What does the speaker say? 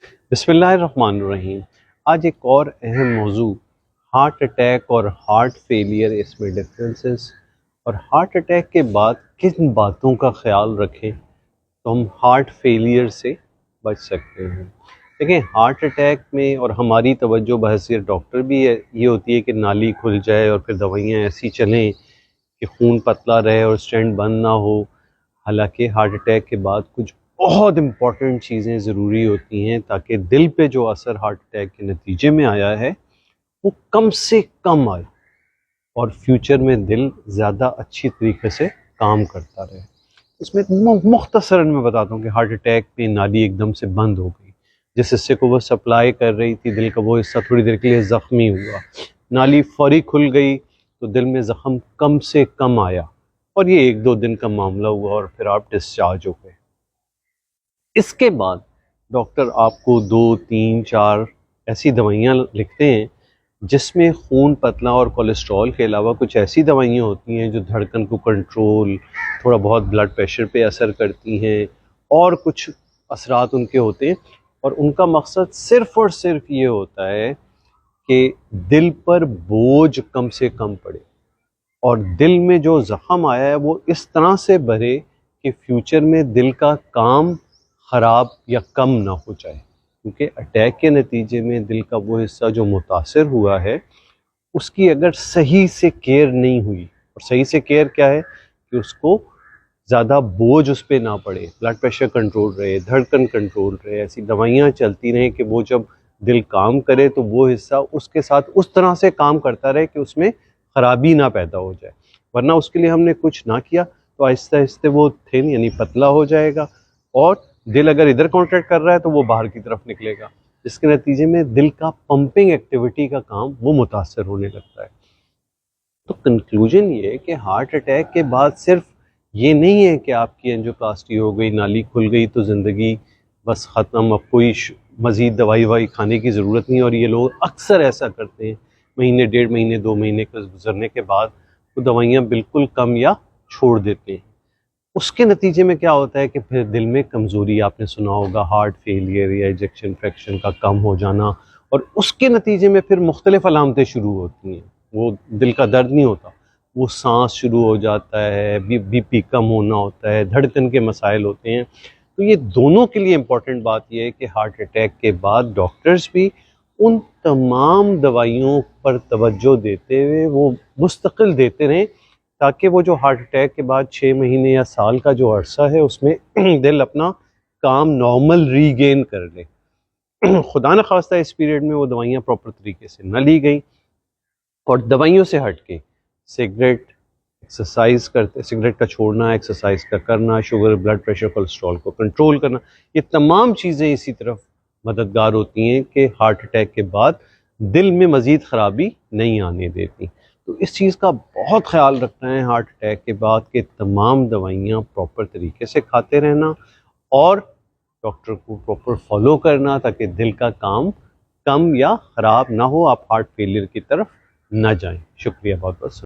بسم اللہ الرحمن الرحیم۔ آج ایک اور اہم موضوع ہارٹ اٹیک اور ہارٹ فیلئر، اس میں ڈفرینسز، اور ہارٹ اٹیک کے بعد کن باتوں کا خیال رکھیں تو ہم ہارٹ فیلئر سے بچ سکتے ہیں۔ دیکھیں، ہارٹ اٹیک میں اور ہماری توجہ بحیثیت ڈاکٹر بھی یہ ہوتی ہے کہ نالی کھل جائے اور پھر دوائیاں ایسی چلیں کہ خون پتلا رہے اور اسٹینٹ بند نہ ہو۔ حالانکہ ہارٹ اٹیک کے بعد کچھ بہت امپورٹنٹ چیزیں ضروری ہوتی ہیں تاکہ دل پہ جو اثر ہارٹ اٹیک کے نتیجے میں آیا ہے وہ کم سے کم آئے اور فیوچر میں دل زیادہ اچھی طریقے سے کام کرتا رہے۔ اس میں مختصراً میں بتاتا ہوں کہ ہارٹ اٹیک میں نالی ایک دم سے بند ہو گئی، جس حصے کو وہ سپلائی کر رہی تھی دل کا، وہ حصہ تھوڑی دیر کے لیے زخمی ہوا، نالی فوری کھل گئی تو دل میں زخم کم سے کم آیا، اور یہ 1-2 دن کا معاملہ ہوا اور پھر آپ ڈسچارج ہو گئے۔ اس کے بعد ڈاکٹر آپ کو 2-3-4 ایسی دوائیاں لکھتے ہیں جس میں خون پتلا اور کولیسٹرول کے علاوہ کچھ ایسی دوائیاں ہوتی ہیں جو دھڑکن کو کنٹرول، تھوڑا بہت بلڈ پریشر پہ اثر کرتی ہیں، اور کچھ اثرات ان کے ہوتے ہیں، اور ان کا مقصد صرف اور صرف یہ ہوتا ہے کہ دل پر بوجھ کم سے کم پڑے اور دل میں جو زخم آیا ہے وہ اس طرح سے بھرے کہ فیوچر میں دل کا کام خراب یا کم نہ ہو جائے، کیونکہ اٹیک کے نتیجے میں دل کا وہ حصہ جو متاثر ہوا ہے اس کی اگر صحیح سے کیئر نہیں ہوئی، اور صحیح سے کیئر کیا ہے کہ اس کو زیادہ بوجھ اس پہ نہ پڑے، بلڈ پریشر کنٹرول رہے، دھڑکن کنٹرول رہے، ایسی دوائیاں چلتی رہیں کہ وہ جب دل کام کرے تو وہ حصہ اس کے ساتھ اس طرح سے کام کرتا رہے کہ اس میں خرابی نہ پیدا ہو جائے، ورنہ اس کے لیے ہم نے کچھ نہ کیا تو آہستہ آہستہ وہ تھن یعنی پتلا ہو جائے گا، اور دل اگر ادھر کانٹریکٹ کر رہا ہے تو وہ باہر کی طرف نکلے گا، جس کے نتیجے میں دل کا پمپنگ ایکٹیویٹی کا کام وہ متاثر ہونے لگتا ہے۔ تو کنکلوژن یہ ہے کہ ہارٹ اٹیک کے بعد صرف یہ نہیں ہے کہ آپ کی انجیوپلاسٹی ہو گئی، نالی کھل گئی تو زندگی بس ختم، اب کوئی مزید دوائی وائی کھانے کی ضرورت نہیں، اور یہ لوگ اکثر ایسا کرتے ہیں، مہینے 1.5 مہینے 2 مہینے کے گزرنے کے بعد وہ دوائیاں بالکل کم یا چھوڑ دیتے ہیں۔ اس کے نتیجے میں کیا ہوتا ہے کہ پھر دل میں کمزوری، آپ نے سنا ہوگا ہارٹ فیلئر یا ایجیکشن فریکشن کا کم ہو جانا، اور اس کے نتیجے میں پھر مختلف علامتیں شروع ہوتی ہیں۔ وہ دل کا درد نہیں ہوتا، وہ سانس شروع ہو جاتا ہے، بی پی کم ہونا ہوتا ہے، دھڑکن کے مسائل ہوتے ہیں۔ تو یہ دونوں کے لیے امپورٹنٹ بات یہ ہے کہ ہارٹ اٹیک کے بعد ڈاکٹرز بھی ان تمام دوائیوں پر توجہ دیتے ہوئے وہ مستقل دیتے رہیں تاکہ وہ جو ہارٹ اٹیک کے بعد 6 مہینے یا سال کا جو عرصہ ہے اس میں دل اپنا کام نارمل ری گین کر لے۔ خدا نخواستہ اس پیریڈ میں وہ دوائیاں پراپر طریقے سے نہ لی گئیں، اور دوائیوں سے ہٹ کے سگریٹ، ایکسرسائز کرتے، سگریٹ کا چھوڑنا، ایکسرسائز کا کرنا، شوگر، بلڈ پریشر، کولیسٹرول کو کنٹرول کرنا، یہ تمام چیزیں اسی طرف مددگار ہوتی ہیں کہ ہارٹ اٹیک کے بعد دل میں مزید خرابی نہیں آنے دیتی۔ تو اس چیز کا بہت خیال رکھنا ہے ہارٹ اٹیک کے بعد کہ تمام دوائیاں پراپر طریقے سے کھاتے رہنا اور ڈاکٹر کو پراپر فالو کرنا تاکہ دل کا کام کم یا خراب نہ ہو، آپ ہارٹ فیلئر کی طرف نہ جائیں۔ شکریہ بہت بہت۔